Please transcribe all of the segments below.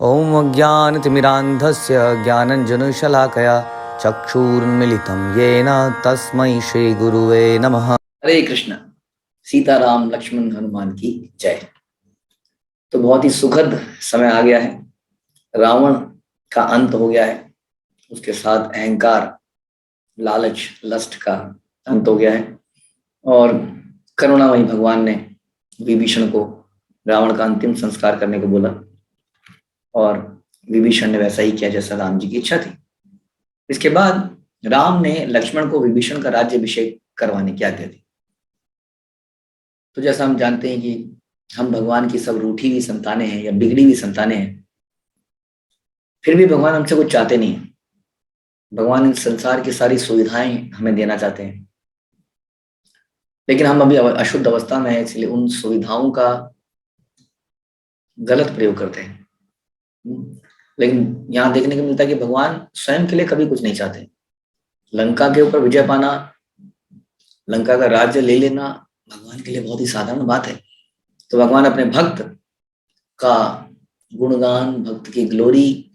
ॐ अज्ञानतिमिरान्धस्य ज्ञानञ्जनशलाकया चक्षुरुन्मिलितं येन तस्मै श्रीगुरुवे नमः। हरे कृष्ण। सीताराम लक्ष्मण हनुमान की जय। तो बहुत ही सुखद समय आ गया है। रावण का अंत हो गया है, उसके साथ अहंकार, लालच, लस्ट का अंत हो गया है और करुणामयी भगवान ने विभीषण को रावण का अंतिम संस्कार करने को बोला और विभीषण ने वैसा ही किया जैसा राम जी की इच्छा थी। इसके बाद राम ने लक्ष्मण को विभीषण का राज्याभिषेक करवाने की आज्ञा दी। तो जैसा हम जानते हैं कि हम भगवान की सब रूठी हुई संतानें हैं या बिगड़ी हुई संतानें हैं, फिर भी भगवान हमसे कुछ चाहते नहीं है। भगवान इस संसार की सारी सुविधाएं हमें देना चाहते हैं, लेकिन हम अभी अशुद्ध अवस्था में है, इसलिए उन सुविधाओं का गलत प्रयोग करते हैं। लेकिन यहाँ देखने को मिलता है कि भगवान स्वयं के लिए कभी कुछ नहीं चाहते। लंका के ऊपर विजय पाना, लंका का राज्य ले लेना भगवान के लिए बहुत ही साधारण बात है। तो भगवान अपने भक्त का गुणगान, भक्त की ग्लोरी,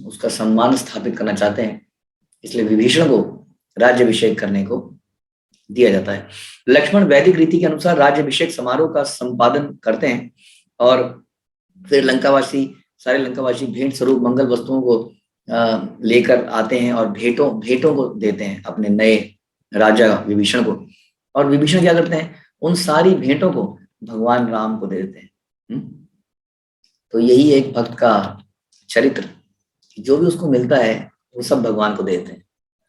उसका सम्मान स्थापित करना चाहते हैं, इसलिए विभीषण को राज्याभिषेक करने को दिया जाता है। लक्ष्मण वैदिक रीति के अनुसार राज्याभिषेक समारोह का संपादन करते हैं और फिर सारे लंकावासी भेंट स्वरूप मंगल वस्तुओं को लेकर आते हैं और भेंटों को देते हैं अपने नए राजा विभीषण को। और विभीषण क्या करते हैं, उन सारी भेंटों को भगवान राम को दे देते हैं। तो यही एक भक्त का चरित्र, जो भी उसको मिलता है वो सब भगवान को देते हैं।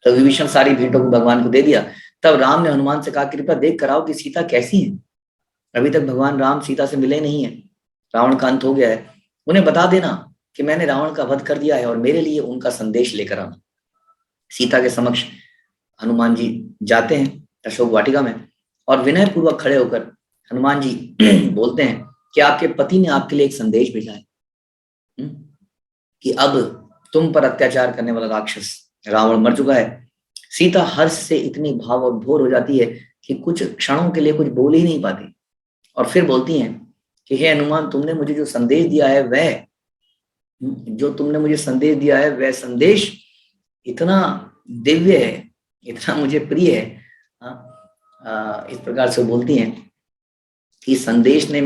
तो विभीषण सारी भेंटों को भगवान को दे दिया। तब राम ने हनुमान से कहा, कृपया देख कर आओ कि सीता कैसी है। अभी तक भगवान राम सीता से मिले नहीं है, रावण का अंत हो गया है। उन्हें बता देना कि मैंने रावण का वध कर दिया है और मेरे लिए उनका संदेश लेकर आना। सीता के समक्ष हनुमान जी जाते हैं अशोक वाटिका में और विनय पूर्वक खड़े होकर हनुमान जी बोलते हैं कि आपके पति ने आपके लिए एक संदेश भेजा है कि अब तुम पर अत्याचार करने वाला राक्षस रावण मर चुका है। सीता हर्ष से इतनी भाव और भोर हो जाती है कि कुछ क्षणों के लिए कुछ बोल ही नहीं पाती और फिर बोलती हैं कि हे हनुमान, तुमने मुझे जो संदेश दिया है वह संदेश इतना दिव्य है, इतना मुझे प्रिय है। इस प्रकार से बोलती हैं कि संदेश ने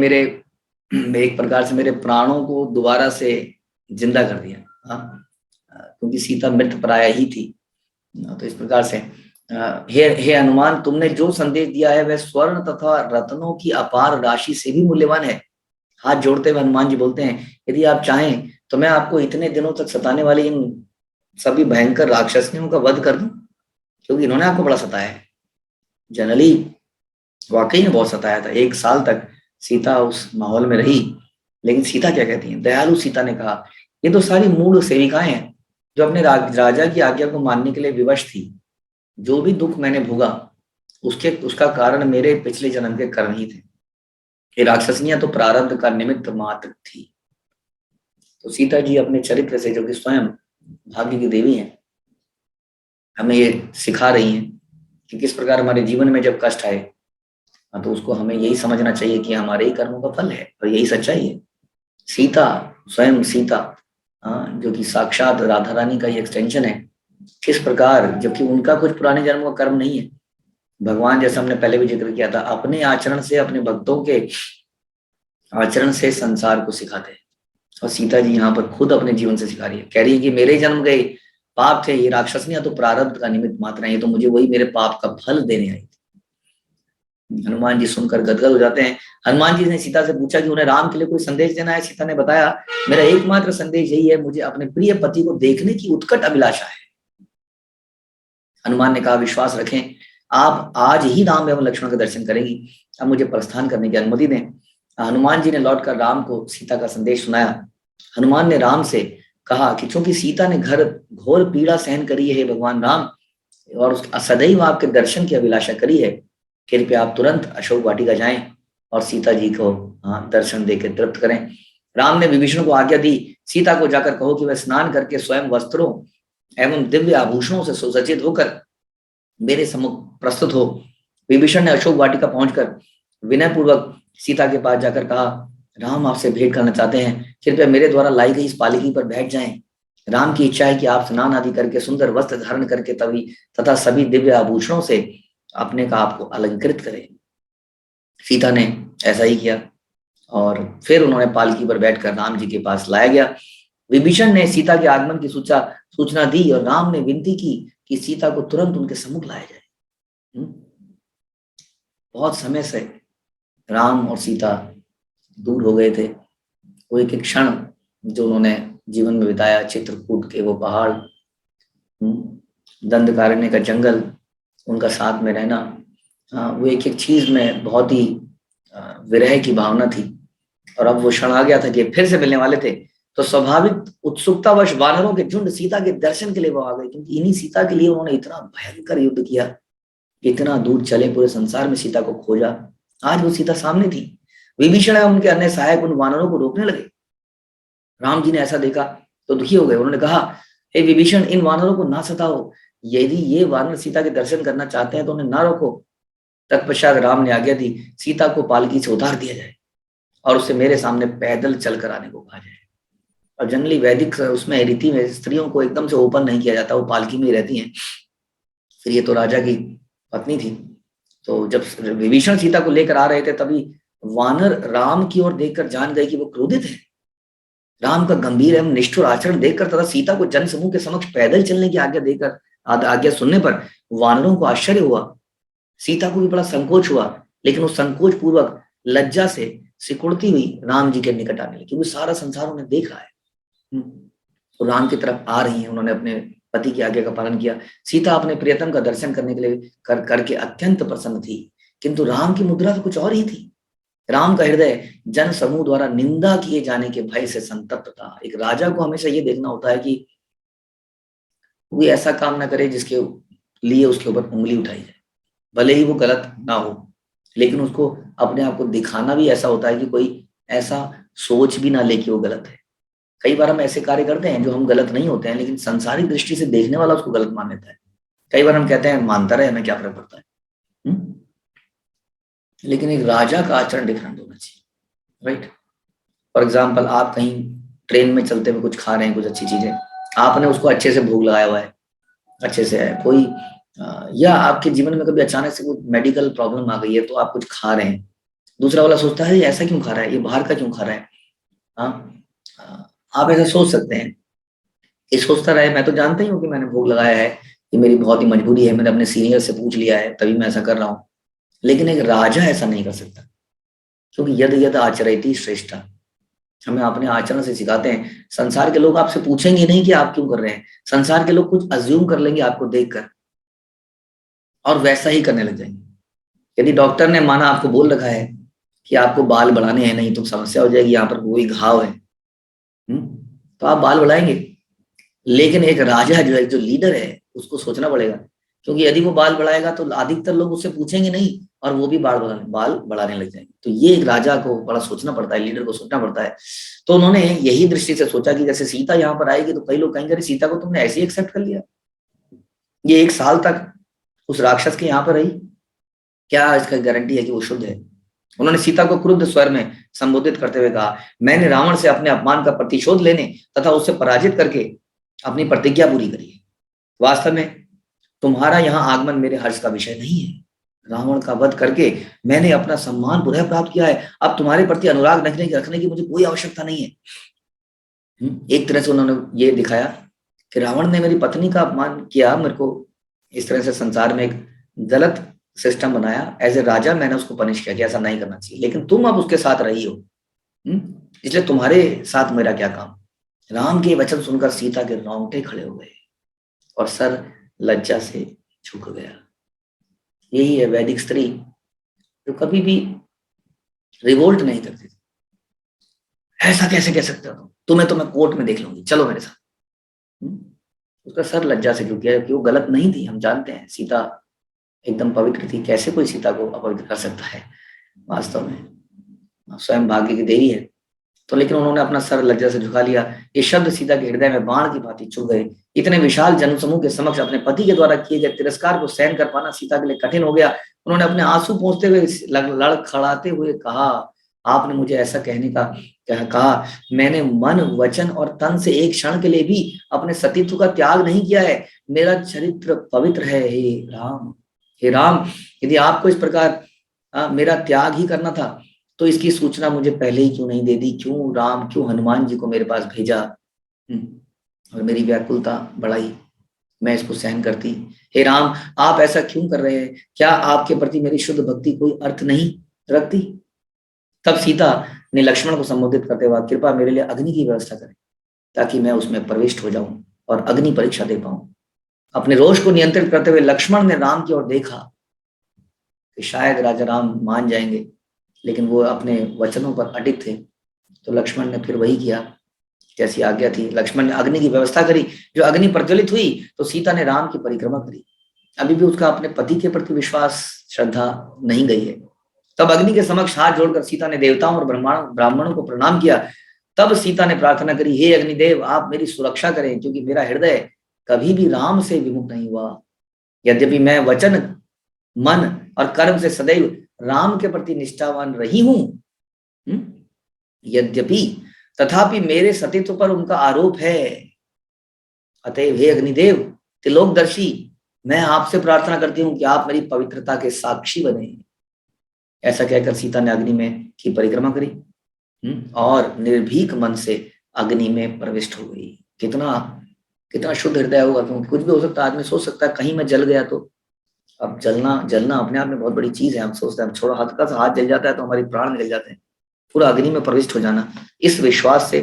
एक प्रकार से मेरे प्राणों को दोबारा से जिंदा कर दिया, क्योंकि सीता मृतप्राय ही थी। तो इस प्रकार से हे हनुमान, तुमने जो संदेश दिया है वह स्वर्ण तथा रत्नों की अपार राशि से भी मूल्यवान है। हाथ जोड़ते हुए हनुमान जी बोलते हैं, यदि आप चाहें तो मैं आपको इतने दिनों तक सताने वाली इन सभी भयंकर राक्षसनियों का वध कर दूं, क्योंकि इन्होंने आपको बड़ा सताया है। जनरली वाकई में बहुत सताया था। 1 साल तक सीता उस माहौल में रही, लेकिन सीता क्या कहती है, दयालु सीता ने कहा, ये तो सारी मूढ़ सेविकाएं हैं जो अपने राजा की आज्ञा को मानने के लिए विवश थी। जो भी दुख मैंने भोगा उसका कारण मेरे पिछले जन्म के कर्म ही थे। ये राक्षसनियां तो प्रारब्ध का निमित्त मात्र थी। तो सीता जी अपने चरित्र से, जो कि स्वयं भाग्य की देवी हैं, हमें ये सिखा रही हैं कि किस प्रकार हमारे जीवन में जब कष्ट आए तो उसको हमें यही समझना चाहिए कि हमारे ही कर्मों का फल है और यही सच्चाई है। स्वयं सीता जो कि साक्षात राधा रानी का ही एक्सटेंशन है, किस प्रकार, जबकि उनका कुछ पुराने जन्मों का कर्म नहीं है। भगवान, जैसा हमने पहले भी जिक्र किया था, अपने आचरण से, अपने भक्तों के आचरण से संसार को सिखाते हैं। और सीता जी यहाँ पर खुद अपने जीवन से सिखा रही है, कह रही है कि मेरे जन्म गए पाप थे, ये राक्षसनियां तो प्रारब्ध का निमित्त मात्र है, तो मुझे वही मेरे पाप का फल देने आई थी। हनुमान जी सुनकर गदगद हो जाते हैं। हनुमान जी ने सीता से पूछा कि उन्हें राम के लिए कोई संदेश देना है। सीता ने बताया, मेरा एकमात्र संदेश यही है, मुझे अपने प्रिय पति को देखने की उत्कट अभिलाषा है। हनुमान ने कहा, विश्वास रखें, आप आज ही राम एवं लक्ष्मण के दर्शन करेंगी। अब मुझे प्रस्थान करने की अनुमति दें। हनुमान जी ने लौटकर राम को सीता का संदेश सुनाया। हनुमान ने राम से कहा कि चूंकि सीता ने घोर पीड़ा सहन करी है भगवान राम, और सदैव आपके दर्शन की अभिलाषा करी है, कृपया आप तुरंत अशोक वाटिका जाएं और सीता जी को दर्शन देकर तृप्त करें। राम ने विभीषण को आज्ञा दी, सीता को जाकर कहो कि वह स्नान करके स्वयं वस्त्रों एवं दिव्य आभूषणों से सुसज्जित होकर मेरे सम्मुख प्रस्तुत हो। विभीषण ने अशोक वाटिका पहुंचकर विनय पूर्वक सीता के पास जाकर कहा राम आपसे भेंट करना चाहते हैं, कृपया मेरे द्वारा लाई गई इस पालकी पर बैठ जाएं। राम की इच्छा है कि आप स्नान आदि करके सुंदर वस्त्र धारण करके तभी तथा सभी दिव्य आभूषणों से अपने का आपको अलंकृत करें। सीता ने ऐसा ही किया और फिर उन्होंने पालकी पर बैठकर राम जी के पास लाया गया। विभीषण ने सीता के आगमन की सूचना दी और राम ने विनती की कि सीता को तुरंत उनके सम्मुख लाया जाए। बहुत समय से राम और सीता दूर हो गए थे। वो एक एक क्षण जो उन्होंने जीवन में बिताया, चित्रकूट के वो पहाड़, दंडकारण्य का जंगल, उनका साथ में रहना, वो एक एक चीज में बहुत ही विरह की भावना थी। और अब वो क्षण आ गया था कि फिर से मिलने वाले थे, तो स्वाभाविक उत्सुकतावश वानरों के झुंड सीता के दर्शन के लिए वो आ गए, क्योंकि इन्हीं सीता के लिए उन्होंने इतना भयंकर युद्ध किया, इतना दूर चले, पूरे संसार में सीता को खोजा। आज वो सीता सामने थी। विभीषण और उनके अन्य सहायक उन वानरों को रोकने लगे। राम जी ने ऐसा देखा तो दुखी हो गए। उन्होंने कहा, हे विभीषण, इन वानरों को ना सताओ, यदि ये वानर सीता के दर्शन करना चाहते हैं तो उन्हें ना रोको। तत्पश्चात राम ने आज्ञा दी, सीता को पालकी से उतार दिया जाए और उसे मेरे सामने पैदल चलकर आने को कहा जाए। और जनरली वैदिक उसमें रीति में स्त्रियों को एकदम से ओपन नहीं किया जाता, वो पालकी में ही रहती हैं। फिर ये तो राजा की पत्नी थी, तो जब विभीषण सीता को लेकर आ रहे थे तभी वानर राम की ओर देखकर जान गए कि वो क्रोधित है। राम का गंभीर एवं निष्ठुर आचरण देखकर तथा सीता को जन समूह के समक्ष पैदल चलने की आज्ञा सुनने पर वानरों को आश्चर्य हुआ। सीता को भी बड़ा संकोच हुआ, लेकिन उस संकोच पूर्वक लज्जा से सिकुड़ती हुई राम जी के निकट आने लगी, क्योंकि सारा संसार उन्हें देख रहा है। तो राम की तरफ आ रही हैं। उन्होंने अपने पति की आज्ञा का पालन किया। सीता अपने प्रियतम का दर्शन करने के लिए करके अत्यंत प्रसन्न थी, किंतु राम की मुद्रा तो कुछ और ही थी। राम का हृदय जन समूह द्वारा निंदा किए जाने के भय से संतप्त था। एक राजा को हमेशा ये देखना होता है कि कोई ऐसा काम ना करे जिसके लिए उसके ऊपर उंगली उठाई जाए, भले ही वो गलत ना हो, लेकिन उसको अपने आप को दिखाना भी ऐसा होता है कि कोई ऐसा सोच भी ना ले कि वो गलत है। कई बार हम ऐसे कार्य करते हैं जो हम गलत नहीं होते हैं, लेकिन संसारिक दृष्टि से देखने वाला उसको गलत मान लेता है। कई बार हम कहते हैं मानता रहे, हमें क्या फर्क पड़ता है। लेकिन एक राजा का आचरण डिफरेंट होना चाहिए, राइट। फॉर एग्जाम्पल, आप कहीं ट्रेन में चलते हुए कुछ खा रहे हैं, कुछ अच्छी चीजें, आपने उसको अच्छे से भोग लगाया हुआ है, अच्छे से है कोई, या आपके जीवन में कभी अचानक से कोई मेडिकल प्रॉब्लम आ गई है तो आप कुछ खा रहे हैं, दूसरा वाला सोचता है ऐसा क्यों खा रहा है, ये बाहर का क्यों खा रहा है। आप ऐसा सोच सकते हैं, ये सोचता रहे, मैं तो जानता ही हूँ कि मैंने भोग लगाया है, ये मेरी बहुत ही मजबूरी है, मैंने अपने सीनियर से पूछ लिया है तभी मैं ऐसा कर रहा हूँ। लेकिन एक राजा ऐसा नहीं कर सकता, क्योंकि यद यद आचरति श्रेष्ठा, हमें अपने आचरण से सिखाते हैं। संसार के लोग आपसे पूछेंगे नहीं कि आप क्यों कर रहे हैं, संसार के लोग कुछ अज्यूम कर लेंगे आपको देखकर और वैसा ही करने लग जाएंगे। यदि डॉक्टर ने माना आपको बोल रखा है कि आपको बाल बढ़ाने हैं, नहीं तो समस्या हो जाएगी, यहाँ पर कोई घाव है, तो आप बाल बढ़ाएंगे। लेकिन एक राजा जो है, जो लीडर है, उसको सोचना पड़ेगा, क्योंकि यदि वो बाल बढ़ाएगा तो अधिकतर लोग उससे पूछेंगे नहीं और वो भी बाल बढ़ाने लग जाएंगे। तो ये एक राजा को बड़ा सोचना पड़ता है, लीडर को सोचना पड़ता है। तो उन्होंने यही दृष्टि से सोचा कि जैसे सीता यहाँ पर आएगी तो कई लोग कहेंगे अरे सीता को तुमने ऐसे ही एक्सेप्ट कर लिया, ये 1 साल तक उस राक्षस के यहाँ पर रही, क्या इसका गारंटी है कि वो शुद्ध है। उन्होंने सीता को क्रुद्ध स्वर में संबोधित करते हुए कहा, मैंने रावण से अपने अपमान का प्रतिशोध लेने तथा उससे पराजित करके अपनी प्रतिज्ञा पूरी करी है। वास्तव में तुम्हारा यहाँ आगमन मेरे हर्ष का विषय नहीं है। रावण का वध करके मैंने अपना सम्मान पुनः प्राप्त किया है, अब तुम्हारे प्रति अनुराग रखने की मुझे कोई आवश्यकता नहीं है। एक तरह से उन्होंने ये दिखाया कि रावण ने मेरी पत्नी का अपमान किया, मेरे को इस तरह से संसार में एक गलत सिस्टम बनाया, एज ए राजा मैंने उसको पनिश किया कि ऐसा नहीं करना चाहिए, लेकिन तुम अब उसके साथ रही हो, इसलिए तुम्हारे साथ मेरा क्या काम। राम के वचन सुनकर सीता के रोंगटे खड़े हो गए और सर लज्जा से झुक गया। यही है वैदिक स्त्री, जो कभी भी रिवोल्ट नहीं करती थी। ऐसा कैसे कह सकते हो, तुम्हें तो मैं कोर्ट में देख लूंगी, चलो मेरे साथ। उसका सर लज्जा से झुक गया, क्योंकि वो गलत नहीं थी। हम जानते हैं सीता एकदम पवित्र थी, कैसे कोई सीता को अपवित्र कर सकता है, वास्तव में स्वयं भाग्य की देवी है। तो लेकिन उन्होंने अपना सर लज्जा से झुका लिया। ये शब्द सीता के हृदय में बाण की भांति चुभ गए। इतने विशाल जनसमूह के समक्ष अपने पति के द्वारा किए गए तिरस्कार को सहन कर पाना सीता के लिए कठिन हो गया। उन्होंने अपने आंसू पोंछते हुए लड़खड़ाते हुए कहा, आपने मुझे ऐसा कहने का कहा, मैंने मन वचन और तन से एक क्षण के लिए भी अपने सतीत्व का त्याग नहीं किया है। मेरा चरित्र पवित्र है हे राम। हे राम, यदि आपको इस प्रकार मेरा त्याग ही करना था तो इसकी सूचना मुझे पहले ही क्यों नहीं दे दी? क्यों राम, क्यों हनुमान जी को मेरे पास भेजा? और मेरी व्याकुलता बढ़ाई, मैं इसको सहन करती। हे राम, आप ऐसा क्यों कर रहे हैं? क्या आपके प्रति मेरी शुद्ध भक्ति कोई अर्थ नहीं रखती? तब सीता ने लक्ष्मण को संबोधित करते हुए, कृपा मेरे लिए अग्नि की व्यवस्था करें ताकि मैं उसमें प्रविष्ट हो जाऊं और अग्नि परीक्षा दे पाऊं। अपने रोष को नियंत्रित करते हुए लक्ष्मण ने राम की ओर देखा कि शायद राजा राम मान जाएंगे, लेकिन वो अपने वचनों पर अडिग थे। तो लक्ष्मण ने फिर वही किया जैसी आज्ञा थी। लक्ष्मण ने अग्नि की व्यवस्था करी। जो अग्नि प्रज्वलित हुई तो सीता ने राम की परिक्रमा करी। अभी भी उसका अपने पति के प्रति विश्वास, श्रद्धा नहीं गई है। तब अग्नि के समक्ष हाथ जोड़कर सीता ने देवताओं और ब्राह्मणों को प्रणाम किया। तब सीता ने प्रार्थना करी, हे अग्निदेव, आप मेरी सुरक्षा करें, क्योंकि मेरा हृदय कभी भी राम से विमुख नहीं हुआ। यद्यपि मैं वचन, मन और कर्म से सदैव राम के प्रति निष्ठावान रही हूं, यद्यपि तथापि मेरे सतीत्व पर उनका आरोप है। अतएव हे अग्निदेव त्रिलोकदर्शी, मैं आपसे प्रार्थना करती हूँ कि आप मेरी पवित्रता के साक्षी बने। ऐसा कहकर सीता ने अग्नि में की परिक्रमा करी और निर्भीक मन से अग्नि में प्रविष्ट हो गई। कितना कितना शुद्ध हृदय होगा, क्योंकि कुछ भी हो सकता है। आदमी सोच सकता है कहीं मैं जल गया तो। अब जलना अपने आप में बहुत बड़ी चीज है। हम सोचते हैं छोड़ो, हल्का सा हाथ जल जाता है तो हमारी प्राण निकल जाते हैं। पूरा अग्नि में प्रविष्ट हो जाना इस विश्वास से,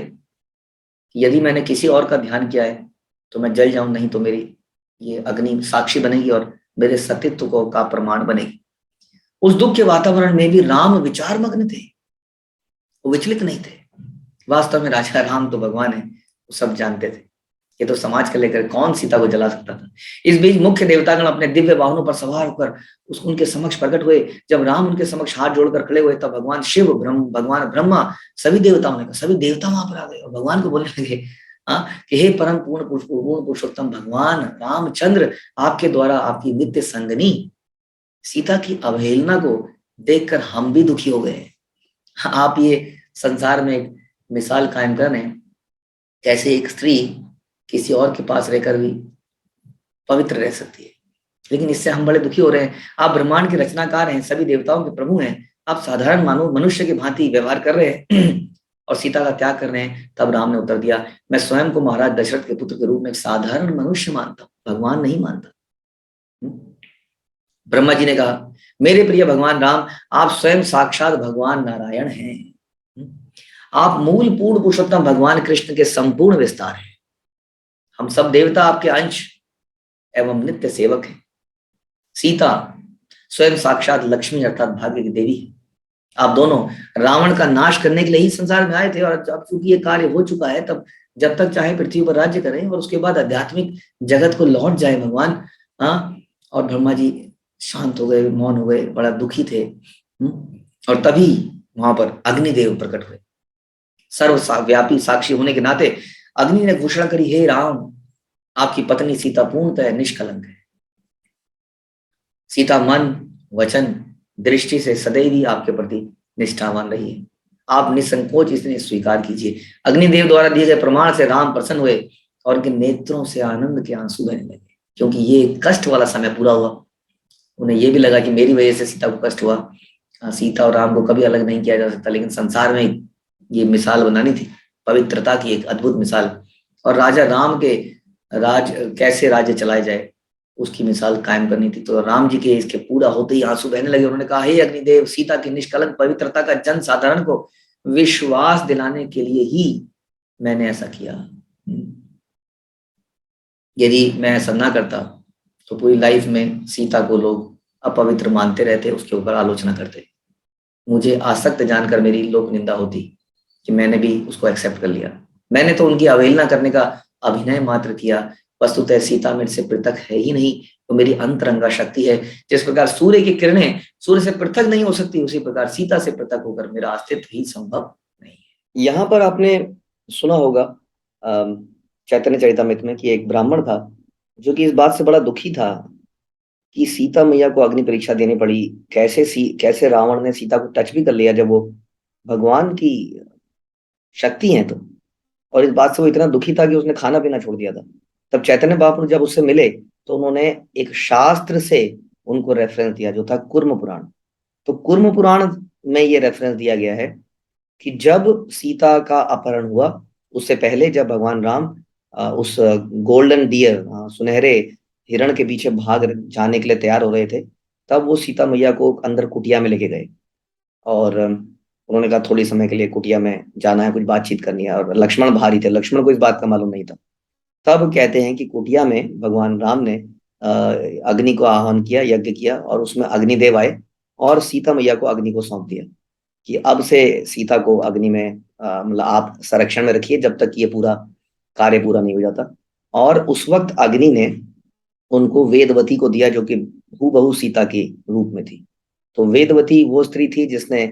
यदि मैंने किसी और का ध्यान किया है तो मैं जल जाऊं, नहीं तो मेरी ये अग्नि साक्षी बनेगी और मेरे सतीत्व को का प्रमाण बनेगी। उस दुख के वातावरण में भी राम विचार मग्न थे, वो विचलित नहीं थे। वास्तव में राजा राम तो भगवान है, वो सब जानते थे। ये तो समाज को लेकर कौन सीता को जला सकता था। इस बीच मुख्य देवतागण अपने दिव्य वाहनों पर सवार होकर उनके समक्ष प्रकट हुए। जब राम उनके समक्ष हाथ जोड़कर खड़े हुए तब भगवान शिव, भगवान ब्रह्मा, सभी देवताओं ने कहा, सभी देवता वहां पर आ गए और भगवान को बोलने लगे कि हे परम पूर्ण पुरुषोत्तम भगवान रामचंद्र, आपके द्वारा आपकी नित्य संगनी सीता की अवहेलना को देखकर हम भी दुखी हो गए। आप ये संसार में एक मिसाल कायम कर रहे हैं, कैसे एक स्त्री किसी और के पास रहकर भी पवित्र रह सकती है, लेकिन इससे हम बड़े दुखी हो रहे हैं। आप ब्रह्मांड के रचनाकार हैं, सभी देवताओं के प्रभु हैं, आप साधारण मानव मनुष्य की भांति व्यवहार कर रहे हैं और सीता का त्याग कर रहे हैं। तब राम ने उत्तर दिया, मैं स्वयं को महाराज दशरथ के पुत्र के रूप में एक साधारण मनुष्य मानता हूं, भगवान नहीं मानता। ब्रह्मा जी ने कहा, मेरे प्रिय भगवान राम, आप स्वयं साक्षात भगवान नारायण हैं। आप मूल पूर्ण पुरुषोत्तम भगवान कृष्ण के संपूर्ण विस्तार हैं। हम सब देवता आपके अंश एवं नित्य सेवक हैं। सीता स्वयं साक्षात लक्ष्मी अर्थात भाग्य की देवी है। आप दोनों रावण का नाश करने के लिए ही संसार में आए थे, और अब चूंकि ये कार्य हो चुका है, तब जब तक चाहे पृथ्वी पर राज्य करें और उसके बाद आध्यात्मिक जगत को लौट जाए भगवान। और ब्रह्मा जी शांत हो गए, मौन हो गए, बड़ा दुखी थे। और तभी वहां पर अग्निदेव प्रकट हुए। सर्वव्यापी साक्षी होने के नाते अग्नि ने घोषणा करी, हे राम, आपकी पत्नी सीता पूर्णतः निष्कलंक है। सीता मन, वचन, दृष्टि से सदैव ही आपके प्रति निष्ठावान रही है। आप निसंकोच इसने स्वीकार कीजिए। अग्निदेव द्वारा दिए गए प्रमाण से राम प्रसन्न हुए और उनके नेत्रों से आनंद के आंसू बहने लगे, क्योंकि ये कष्ट वाला समय पूरा हुआ। उन्हें ये भी लगा कि मेरी वजह से सीता को कष्ट हुआ। सीता और राम को कभी अलग नहीं किया जा सकता, लेकिन संसार में ये मिसाल बनानी थी, पवित्रता की एक अद्भुत मिसाल। और राजा राम के कैसे राज्य चलाए जाए उसकी मिसाल कायम करनी थी। तो राम जी के इसके पूरा होते ही आंसू बहने लगे। उन्होंने कहा, हे अग्निदेव, सीता की निष्कलंक पवित्रता का जन साधारण को विश्वास दिलाने के लिए ही मैंने ऐसा किया। यदि मैं ऐसा ना करता तो पूरी लाइफ में सीता को लोग अपवित्र मानते रहते, उसके ऊपर आलोचना करते। मुझे आसक्त जानकर मेरी लोक निंदा होती कि मैंने भी उसको एक्सेप्ट कर लिया। मैंने तो उनकी अवहेलना करने का अभिनय मात्र किया। वस्तुतः सीता मेरे से पृथक है ही नहीं, वो मेरी अंतरंगा शक्ति है। जिस प्रकार सूर्य की किरणें सूर्य से पृथक नहीं हो सकती, उसी प्रकार सीता से पृथक होकर मेरा अस्तित्व ही संभव नहीं है। यहाँ पर आपने सुना होगा चैतन्य चरितमृत में कि एक ब्राह्मण था जो कि इस बात से बड़ा दुखी था कि सीता मैया को अग्नि परीक्षा देनी पड़ी। कैसे रावण ने सीता को टच भी कर लिया जब वो भगवान की शक्ति है तो। और इस बात से वो इतना दुखी था कि उसने खाना पीना छोड़ दिया था। तब चैतन्य महाप्रभु जब उससे मिले तो उन्होंने एक शास्त्र से उनको रेफरेंस दिया जो था कुर्म पुराण। तो कुर्म पुराण में ये रेफरेंस दिया गया है कि जब सीता का अपहरण हुआ, उससे पहले जब भगवान राम उस गोल्डन डियर, सुनहरे हिरण के पीछे भाग जाने के लिए तैयार हो रहे थे, तब वो सीता मैया को अंदर कुटिया में लेके गए। और उन्होंने कहा थोड़ी समय के लिए कुटिया में जाना है, कुछ बातचीत करनी है। और लक्ष्मण भारी थे, लक्ष्मण को इस बात का मालूम नहीं था। तब कहते हैं कि कुटिया में भगवान राम ने अग्नि को आह्वान किया, यज्ञ किया, और उसमें अग्निदेव आए और सीता मैया को अग्नि को सौंप दिया कि अब से सीता को अग्नि में मतलब आप संरक्षण में रखिए जब तक ये पूरा कार्य पूरा नहीं हो जाता। और उस वक्त अग्नि ने उनको वेदवती को दिया जो कि हूबहू सीता के रूप में थी। तो वेदवती वो स्त्री थी जिसने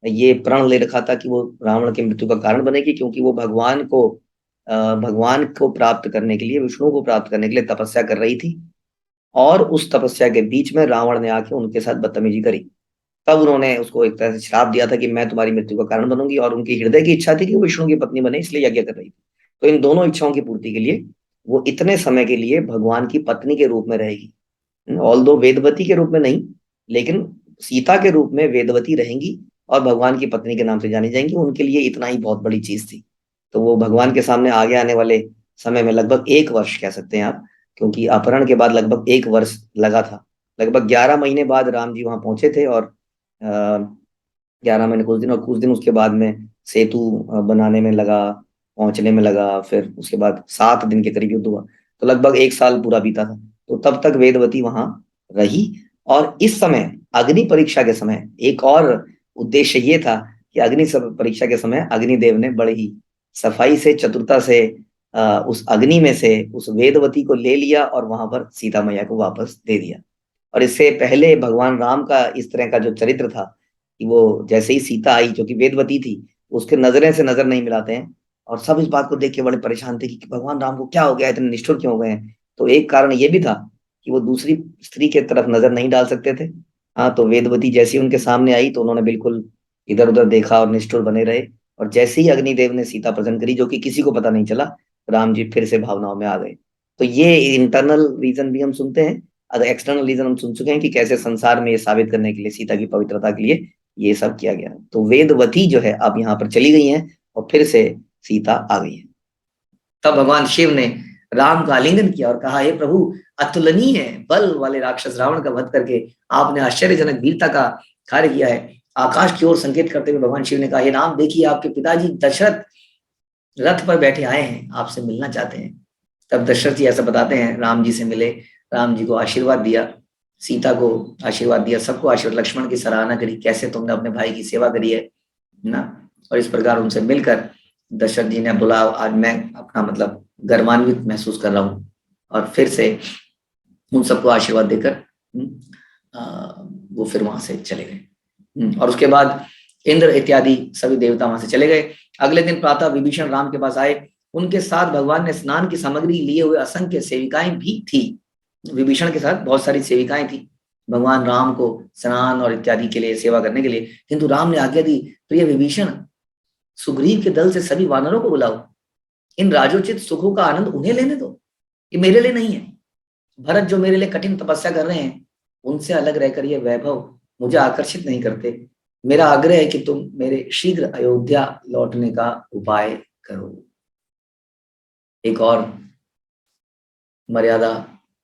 ये प्रण ले रखा था कि वो रावण की मृत्यु का कारण बनेगी, क्योंकि वो भगवान को प्राप्त करने के लिए, विष्णु को प्राप्त करने के लिए तपस्या कर रही थी। और उस तपस्या के बीच में रावण ने आके उनके साथ बदतमीजी करी। तब उन्होंने उसको एक तरह से श्राप दिया था कि मैं तुम्हारी मृत्यु का कारण बनूंगी। और उनकी हृदय की इच्छा थी कि वो विष्णु की पत्नी बने, इसलिए यज्ञ कर रही थी। तो इन दोनों इच्छाओं की पूर्ति के लिए वो इतने समय के लिए भगवान की पत्नी के रूप में रहेगी, ऑल दो वेदवती के रूप में नहीं, लेकिन सीता के रूप में वेदवती रहेंगी और भगवान की पत्नी के नाम से जानी जाएंगी। उनके लिए इतना ही बहुत बड़ी चीज थी। तो वो भगवान के सामने आगे आने वाले समय में लगभग 1 वर्ष कह सकते हैं आप, क्योंकि अपहरण के बाद लगभग 1 वर्ष लगा था। लगभग 11 महीने बाद राम जी वहां पहुंचे थे। और 11 महीने कुछ दिन, और कुछ दिन उसके बाद में सेतु बनाने में लगा, पहुंचने में लगा। फिर उसके बाद 7 दिन के करीब युद्ध हुआ। तो लगभग 1 साल पूरा बीता था। तो तब तक वेदवती वहां रही। और इस समय अग्नि परीक्षा के समय एक और उद्देश्य ये था कि परीक्षा के समय अग्निदेव ने बड़े ही सफाई से, चतुरता से उस अग्नि में से उस वेदवती को ले लिया और वहां पर सीता मैया को वापस दे दिया। और इससे पहले भगवान राम का इस तरह का जो चरित्र था कि वो जैसे ही सीता आई जो कि वेदवती थी, उसके नजरें से नजर नहीं मिलाते हैं। और सब इस बात को देख के बड़े परेशान थे कि भगवान राम को क्या हो गया, इतने निष्ठुर क्यों हो गए हैं। तो एक कारण ये भी था कि वो दूसरी स्त्री के तरफ नजर नहीं डाल सकते थे। हाँ, तो वेदवती जैसी उनके सामने आई तो उन्होंने बिल्कुल इधर उधर देखा और निष्ठुर बने रहे। और जैसे ही अग्निदेव ने सीता प्रसन्न करी, जो कि किसी को पता नहीं चला, राम जी फिर से भावनाओं में आ गए। तो ये इंटरनल रीजन भी हम सुनते हैं, अगर एक्सटर्नल रीजन हम सुन चुके हैं कि कैसे संसार में ये साबित करने के लिए, सीता की पवित्रता के लिए ये सब किया गया। तो वेदवती जो है अब यहाँ पर चली गई हैं और फिर से सीता आ गई है। तब भगवान शिव ने राम का आलिंगन किया और कहा, हे प्रभु, अतुलनीय बल वाले राक्षस रावण का वध करके आपने आश्चर्यजनक वीरता का कार्य किया है। आकाश की ओर संकेत करते हुए भगवान शिव ने कहा, हे राम, देखिए आपके पिताजी दशरथ रथ पर बैठे आए हैं, आपसे मिलना चाहते हैं। तब दशरथ जी ऐसा बताते हैं, राम जी से मिले, राम जी को आशीर्वाद दिया, सीता को आशीर्वाद दिया, सबको आशीर्वाद, लक्ष्मण की सराहना करी, कैसे तुमने अपने भाई की सेवा करी है ना। और इस प्रकार उनसे मिलकर दशरथ जी ने बोला, आज मैं अपना मतलब गर्वान्वित महसूस कर रहा हूँ। और फिर से उन सबको आशीर्वाद देकर वो फिर वहां से चले गए। और उसके बाद इंद्र इत्यादि सभी देवता वहां से चले गए। अगले दिन प्रातः विभीषण राम के पास आए। उनके साथ भगवान ने स्नान की सामग्री लिए हुए असंख्य सेविकाएं भी थी। विभीषण के साथ बहुत सारी सेविकाएं थी भगवान राम को स्नान और इत्यादि के लिए, सेवा करने के लिए। किंतु राम ने आज्ञा दी, प्रिय विभीषण, सुग्रीव के दल से सभी वानरों को बुलाओ। इन राजोचित सुखों का आनंद उन्हें लेने दो, ये मेरे लिए नहीं है। भरत जो मेरे लिए कठिन तपस्या कर रहे हैं, उनसे अलग रहकर ये वैभव मुझे आकर्षित नहीं करते। मेरा आग्रह है कि तुम मेरे शीघ्र अयोध्या लौटने का उपाय करो। एक और मर्यादा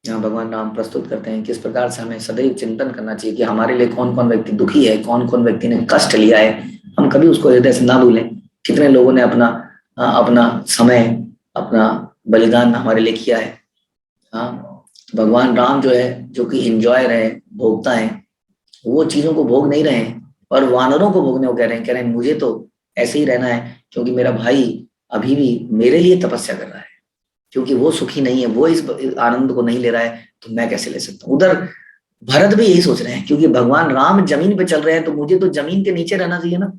यहाँ भगवान राम प्रस्तुत करते हैं, किस प्रकार से हमें सदैव चिंतन करना चाहिए कि हमारे लिए कौन कौन व्यक्ति दुखी है, कौन कौन व्यक्ति ने कष्ट लिया है। हम कभी उसको हृदय से ना भूलें। कितने लोगों ने अपना समय, अपना बलिदान हमारे लिए किया है। हाँ, भगवान राम जो है, जो कि एंजॉय रहे, भोगता है, वो चीजों को भोग नहीं रहे हैं और वानरों को भोगने को कह रहे हैं मुझे तो ऐसे ही रहना है क्योंकि मेरा भाई अभी भी मेरे लिए तपस्या कर रहा है, क्योंकि वो सुखी नहीं है, वो इस आनंद को नहीं ले रहा है, तो मैं कैसे ले सकता हूँ। उधर भरत भी यही सोच रहे हैं, क्योंकि भगवान राम जमीन पे चल रहे हैं, तो मुझे तो जमीन के नीचे रहना चाहिए ना,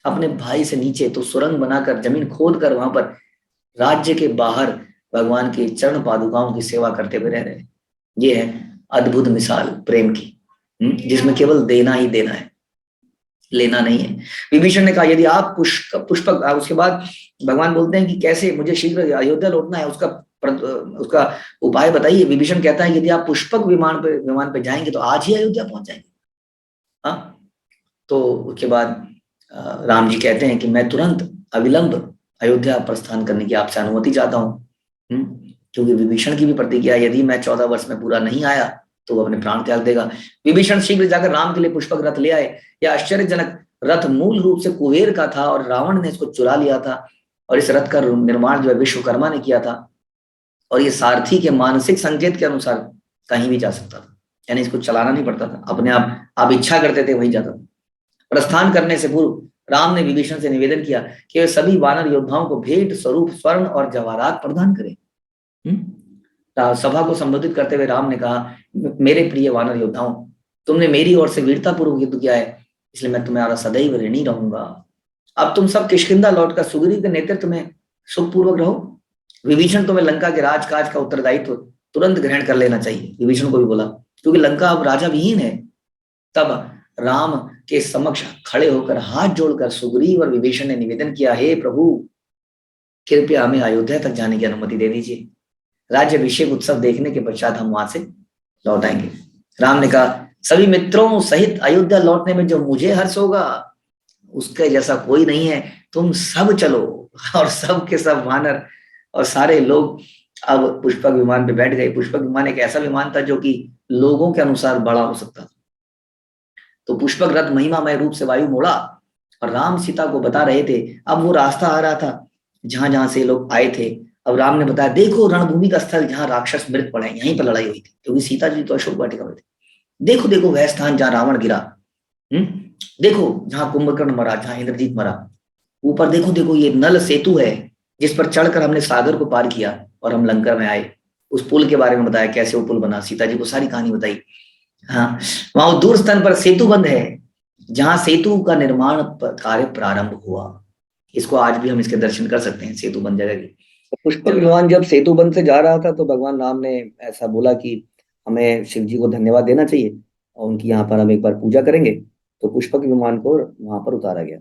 अपने भाई से नीचे। तो सुरंग बनाकर, जमीन खोद कर वहां पर राज्य के बाहर भगवान के चरण पादुकाओं की सेवा करते हुए रह रहे हैं। ये है अद्भुत मिसाल प्रेम की, जिसमें केवल देना ही देना है। लेना नहीं है। विभीषण ने कहा यदि आप पुष्पक, उसके बाद भगवान बोलते हैं कि कैसे मुझे शीघ्र अयोध्या लौटना है, उसका उपाय बताइए। विभीषण कहता है यदि आप पुष्पक विमान पे जाएंगे तो आज ही अयोध्या पहुंच जाएंगे। हाँ, तो उसके बाद राम जी कहते हैं कि मैं तुरंत अविलंब अयोध्या प्रस्थान करने की आपसे अनुमति चाहता हूँ। क्योंकि विभीषण की भी प्रतिज्ञा, यदि मैं 14 वर्ष में पूरा नहीं आया तो वो अपने प्राण त्याग देगा। विभीषण शीघ्र जाकर राम के लिए पुष्पक रथ ले आए। यह आश्चर्यजनक रथ मूल रूप से कुबेर का था और रावण ने इसको चुरा लिया था, और इस रथ का निर्माण जो है विश्वकर्मा ने किया था, और ये सारथी के मानसिक संकेत के अनुसार कहीं भी जा सकता था, यानी इसको चलाना नहीं पड़ता था, अपने आप इच्छा करते थे वही जाता था। प्रस्थान करने से पूर्व राम ने विभीषण से निवेदन किया कि वे सभी वानर योद्धाओं को भेंट स्वरूप स्वर्ण और जवाहरात प्रदान करें। सभा को संबोधित करते हुए राम ने कहा, मेरे प्रिय वानर योद्धाओं, तुमने मेरी ओर से वीरता पूर्वक युद्ध किया है, इसलिए मैं तुम्हारा सदैव ऋणी रहूंगा। अब तुम सब किष्किंधा लौटकर सुग्रीव के नेतृत्व में सुखपूर्वक रहो। विभीषण तुम्हें लंका के राजकाज का उत्तरदायित्व तुरंत ग्रहण कर लेना चाहिए। विभीषण को भी बोला, क्योंकि लंका अब राजा विहीन है। तब राम के समक्ष खड़े होकर हाथ जोड़कर सुग्रीव और विभीषण ने निवेदन किया, हे प्रभु, कृपया हमें अयोध्या तक जाने की अनुमति दे दीजिए। राज्याभिषेक उत्सव देखने के पश्चात हम वहां से लौट आएंगे। राम ने कहा, सभी मित्रों सहित अयोध्या लौटने में जो मुझे हर्ष होगा उसके जैसा कोई नहीं है। तुम सब चलो। और सब के सब वानर और सारे लोग अब पुष्पक विमान पे बैठ गए। पुष्पक विमान एक ऐसा विमान था जो कि लोगों के अनुसार बड़ा हो सकता था। तो पुष्पक रथ महिमामय रूप से वायु मोड़ा और राम सीता को बता रहे थे। अब वो रास्ता आ रहा था जहां जहां से लोग आए थे। अब राम ने बताया, देखो रणभूमि का स्थल जहां राक्षस मृत पड़े, यहीं पर लड़ाई हुई थी, क्योंकि सीता जी तो अशोक वाटिका में थे। देखो देखो वह स्थान जहां रावण गिरा, देखो जहां कुंभकर्ण मरा, जहां इंद्रजीत मरा। ऊपर देखो देखो ये नल सेतु है जिस पर चढ़कर हमने सागर को पार किया और हम लंका में आए। उस पुल के बारे में बताया, कैसे वो पुल बना, सीता जी को सारी कहानी बताई। हाँ, वहां दूर स्थान पर सेतु बंद है जहां सेतु का निर्माण कार्य प्रारंभ हुआ। इसको आज भी हम इसके दर्शन कर सकते हैं, सेतु बन जगह की। पुष्पक विमान जब सेतु बंद से जा रहा था तो भगवान राम ने ऐसा बोला कि हमें शिव जी को धन्यवाद देना चाहिए और उनकी यहाँ पर हम एक बार पूजा करेंगे। तो पुष्पक विमान को वहां पर उतारा गया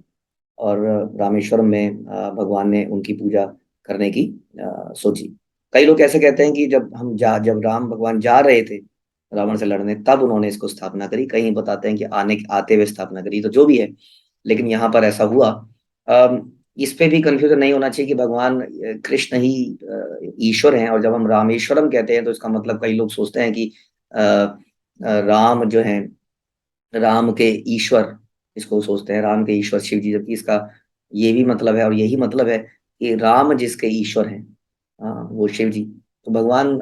और रामेश्वरम में भगवान ने उनकी पूजा करने की सोची। कई लोग ऐसे कहते हैं कि जब राम भगवान जा रहे थे रावण से लड़ने, तब उन्होंने इसको स्थापना करी। कहीं बताते हैं कि आते हुए स्थापना करी। तो जो भी है, लेकिन यहाँ पर ऐसा हुआ। इस पे भी कंफ्यूजन नहीं होना चाहिए कि भगवान कृष्ण ही ईश्वर हैं। और जब हम रामेश्वरम कहते हैं तो इसका मतलब कई लोग सोचते हैं कि राम जो है, राम के ईश्वर, इसको सोचते हैं राम के ईश्वर शिव जी, जबकि इसका ये भी मतलब है और यही मतलब है कि राम जिसके ईश्वर हैं वो शिव जी। तो भगवान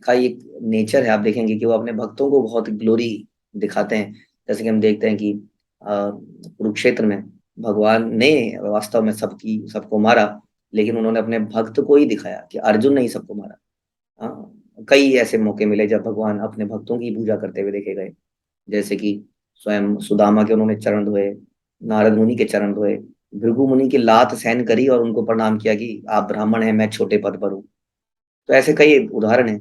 का एक नेचर है, आप देखेंगे कि वो अपने भक्तों को बहुत ग्लोरी दिखाते हैं। जैसे कि हम देखते हैं कि कुरुक्षेत्र में भगवान ने वास्तव में सबको मारा, लेकिन उन्होंने अपने भक्त को ही दिखाया कि अर्जुन ने ही सबको मारा। कई ऐसे मौके मिले जब भगवान अपने भक्तों की पूजा करते हुए देखे गए, जैसे कि स्वयं सुदामा के उन्होंने चरण धोए, नारद मुनि के चरण धोए, भृगु मुनि की लात सहन करी और उनको प्रणाम किया कि आप ब्राह्मण हैं, मैं छोटे पद पर हूँ। तो ऐसे कई उदाहरण हैं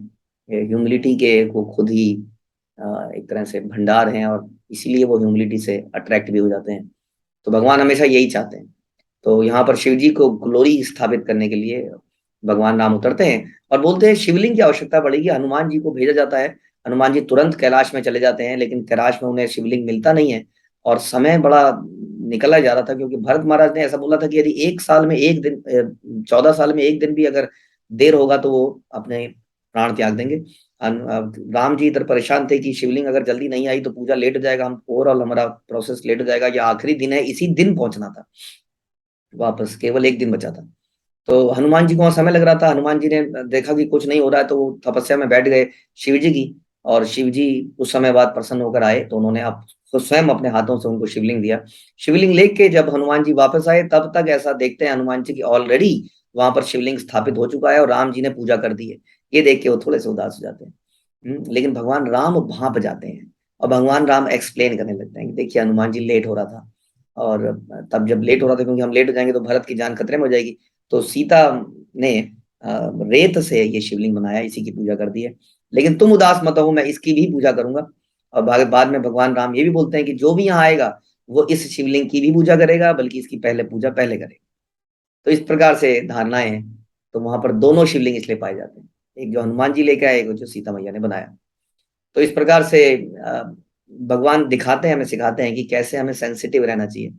ह्यूमिलिटी के। वो खुद ही एक तरह से भंडार हैं और इसीलिए वो ह्यूमिलिटी से अट्रैक्ट भी हो जाते हैं। तो भगवान हमेशा यही चाहते हैं। तो यहाँ पर शिव जी को ग्लोरी स्थापित करने के लिए भगवान राम उतरते हैं और बोलते हैं शिवलिंग की आवश्यकता पड़ेगी। हनुमान जी को भेजा जाता है, हनुमान जी तुरंत कैलाश में चले जाते हैं, लेकिन कैलाश में उन्हें शिवलिंग मिलता नहीं है और समय बड़ा निकला जा रहा था, क्योंकि भरत महाराज ने ऐसा बोला था कि यदि 1 साल में 1 दिन 14 साल में 1 दिन भी अगर देर होगा तो वो अपने प्राण त्याग देंगे। राम जी इधर परेशान थे कि शिवलिंग अगर जल्दी नहीं आई तो पूजा लेट हो जाएगा, हम ओवरऑल हमारा प्रोसेस लेट हो जाएगा। ये आखिरी दिन है, इसी दिन पहुंचना था, वापस केवल 1 दिन बचा था। तो हनुमान जी को वहां समय लग रहा था। हनुमान जी ने देखा कि कुछ नहीं हो रहा है तो वो तपस्या में बैठ गए शिव जी की, और शिव जी कुछ समय बाद प्रसन्न होकर आए तो उन्होंने स्वयं अपने हाथों से उनको शिवलिंग दिया। शिवलिंग लेके जब हनुमान जी वापस आए तब तक ऐसा देखते हैं हनुमान जी की ऑलरेडी वहां पर शिवलिंग स्थापित हो चुका है और राम जी ने पूजा कर दी है। ये देख के वो थोड़े से उदास हो जाते हैं। लेकिन भगवान राम वहां पर जाते हैं और भगवान राम एक्सप्लेन करने लगते हैं कि देखिए हनुमान जी लेट हो रहा था, और तब जब लेट हो रहा था क्योंकि हम लेट हो जाएंगे तो भरत की जान खतरे में हो जाएगी, तो सीता ने रेत से ये शिवलिंग बनाया, इसी की पूजा कर दी है। लेकिन तुम उदास मत हो, मैं इसकी भी पूजा करूंगा। और बाद में भगवान राम ये भी बोलते हैं कि जो भी यहाँ आएगा वो इस शिवलिंग की भी पूजा करेगा, बल्कि इसकी पहले पूजा पहले करेगा। तो इस प्रकार से धारणाएं हैं। तो वहां पर दोनों शिवलिंग इसलिए पाए जाते हैं, एक जो हनुमान जी लेके आए, एक जो सीता मैया ने बनाया। तो इस प्रकार से भगवान दिखाते हैं, हमें सिखाते हैं कि कैसे हमें सेंसिटिव रहना चाहिए।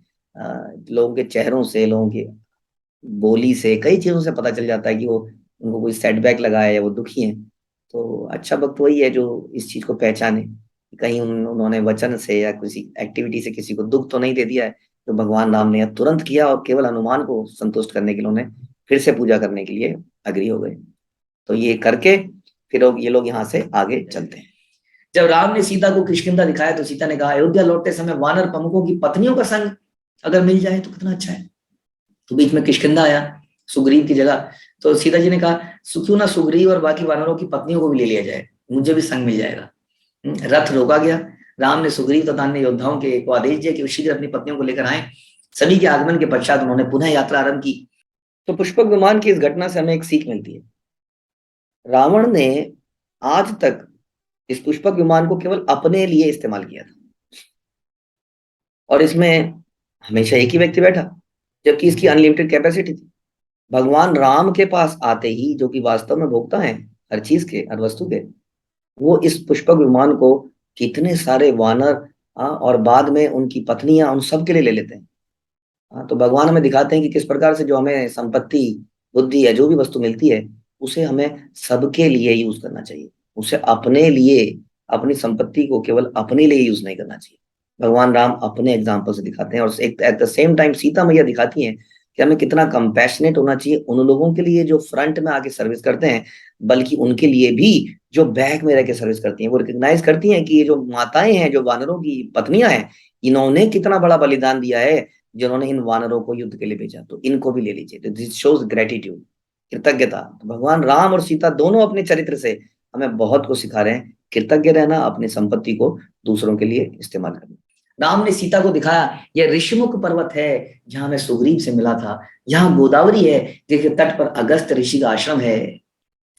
लोगों के चेहरों से, लोगों की बोली से, कई चीजों से पता चल जाता है कि वो, उनको कोई सेटबैक लगा है या वो दुखी है। तो अच्छा भक्त वही है जो इस चीज को पहचाने, कहीं उन्होंने वचन से या किसी एक्टिविटी से किसी को दुख तो नहीं दे दिया है। तो भगवान राम ने तुरंत किया, और केवल हनुमान को संतुष्ट करने के लिए उन्हें फिर से पूजा करने के लिए अग्री हो गए। तो ये करके फिर ये लोग यहाँ से आगे चलते हैं। जब राम ने सीता को किष्किंधा दिखाया तो सीता ने कहा, अयोध्या लौटते समय वानर प्रमुखों की पत्नियों का संग अगर मिल जाए तो कितना अच्छा है। तो बीच में किष्किंधा आया सुग्रीव की जगह। तो सीता जी ने कहा, क्यों ना सुग्रीव और बाकी वानरों की पत्नियों को भी ले लिया जाए, मुझे भी संग मिल जाएगा। रथ रोका गया। राम ने सुग्रीव तथा अन्य योद्धाओं को आदेश दिया कि शीघ्र अपनी पत्नियों को लेकर आए। सभी के आगमन के पश्चात उन्होंने पुनः यात्रा आरंभ की। तो पुष्पक विमान की इस घटना से हमें एक सीख मिलती है। रावण ने आज तक इस पुष्पक विमान को केवल अपने लिए इस्तेमाल किया था, और इसमें हमेशा एक ही व्यक्ति बैठा, जबकि इसकी अनलिमिटेड कैपेसिटी थी। भगवान राम के पास आते ही, जो कि वास्तव में भोक्ता हैं हर चीज के, हर वस्तु के, वो इस पुष्पक विमान को कितने सारे वानर, और बाद में उनकी पत्नियां, उन सब के लिए ले लेते हैं। तो भगवान हमें दिखाते हैं कि किस प्रकार से जो हमें संपत्ति, बुद्धि या जो भी वस्तु मिलती है, उसे हमें सबके लिए यूज करना चाहिए। उसे अपने लिए, अपनी संपत्ति को केवल अपने लिए यूज नहीं करना चाहिए। भगवान राम अपने एग्जाम्पल से दिखाते हैं, और एक at the same time Sita मैया दिखाती हैं कि हमें कितना कंपैशनेट होना चाहिए उन लोगों के लिए जो फ्रंट में आके सर्विस करते हैं, बल्कि उनके लिए भी जो बैक में रह के सर्विस करती हैं। वो रिकग्नाइज करती हैं कि ये जो माताएं हैं, जो वानरों की पत्नियां हैं, इन्होंने कितना बड़ा बलिदान दिया है, जिन्होंने इन वानरों को युद्ध के लिए भेजा, तो इनको भी ले लीजिए। तो दिस शोज ग्रेटिट्यूड, कृतज्ञता। तो भगवान राम और सीता दोनों अपने चरित्र से हमें बहुत कुछ सिखा रहे हैं, कृतज्ञ रहना, अपनी संपत्ति को दूसरों के लिए इस्तेमाल करना। राम ने सीता को दिखाया, यह ऋषिमुख पर्वत है जहां मैं सुग्रीव से मिला था, यहाँ गोदावरी है जिसके तट पर अगस्त ऋषि का आश्रम है।